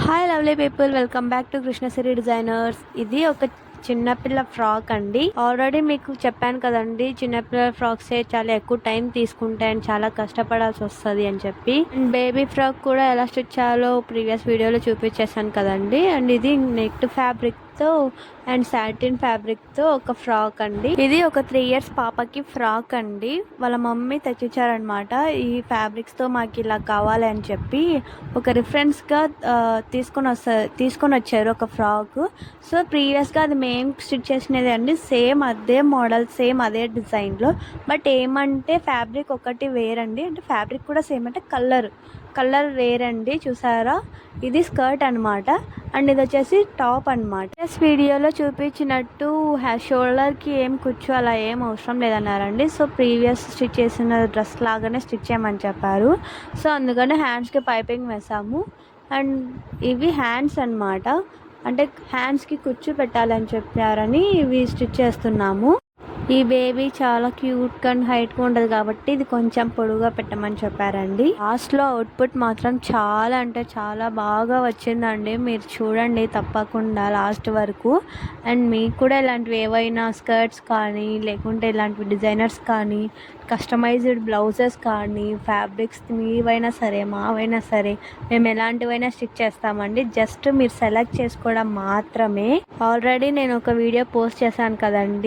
Hi lovely people, welcome back to Krishnasri designers. ఇది ఒక చిన్నపిల్ల ఫ్రాక్ అండి. ఆల్రెడీ మీకు చెప్పాను కదండి, చిన్నపిల్లల ఫ్రాక్సే చాలా ఎక్కువ టైం తీసుకుంటాయి అండ్ చాలా కష్టపడాల్సి వస్తుంది అని చెప్పి. అండ్ బేబీ ఫ్రాక్ కూడా ఎలా స్టిచ్ చేయాలో ప్రీవియస్ వీడియోలో చూపించేసాను కదండి. అండ్ ఇది నెట్ ఫ్యాబ్రిక్ తో అండ్ సాటిన్ ఫ్యాబ్రిక్ తో ఒక ఫ్రాక్ అండి. ఇది ఒక 3 years పాపకి ఫ్రాక్ అండి. వాళ్ళ మమ్మీ తెచ్చిచ్చారనమాట. ఈ ఫ్యాబ్రిక్స్ తో మాకు ఇలా కావాలి అని చెప్పి ఒక రిఫరెన్స్ గా తీసుకొని వచ్చారు ఒక ఫ్రాక్. సో ప్రీవియస్ గా అది మేము స్టిచ్ చేసినది అండి. సేమ్ అదే మోడల్, సేమ్ అదే డిజైన్ లో. బట్ ఏమంటే ఫ్యాబ్రిక్ ఒకటి వేరండి. అంటే ఫ్యాబ్రిక్ కూడా సేమ్, అంటే కలర్ వేరండి. చూసారా, ఇది స్కర్ట్ అనమాట అండ్ ఇది వచ్చేసి టాప్ అనమాట. వీడియోలో చూపించినట్టు షోల్డర్కి ఏం కుచ్చు అలా ఏం అవసరం లేదన్నారండి. సో ప్రీవియస్ స్టిచ్ చేసిన డ్రెస్ లాగానే స్టిచ్ చేయమని చెప్పారు. సో అందుకని హ్యాండ్స్కి పైపింగ్ వేసాము. అండ్ ఇవి హ్యాండ్స్ అనమాట. అంటే హ్యాండ్స్కి కుచ్చు పెట్టాలని చెప్పారని ఇవి స్టిచ్ చేస్తున్నాము. ఈ బేబీ చాలా క్యూట్గా అండ్ హైట్గా ఉంటుంది కాబట్టి ఇది కొంచెం పొడుగా పెట్టమని చెప్పారండి. లాస్ట్లో అవుట్పుట్ మాత్రం చాలా అంటే చాలా బాగా వచ్చిందండి. మీరు చూడండి తప్పకుండా లాస్ట్ వరకు. అండ్ మీకు కూడా ఇలాంటివి ఏవైనా స్కర్ట్స్ కానీ లేకుంటే ఇలాంటివి డిజైనర్స్ కానీ కస్టమైజ్డ్ బ్లౌజెస్ కానీ ఫ్యాబ్రిక్స్ మీవైనా సరే మావైనా సరే మేము ఎలాంటివైనా స్టిచ్ చేస్తామండి. జస్ట్ మీరు సెలెక్ట్ చేసుకోవడం మాత్రమే. ఆల్రెడీ నేను ఒక వీడియో పోస్ట్ చేశాను కదండి.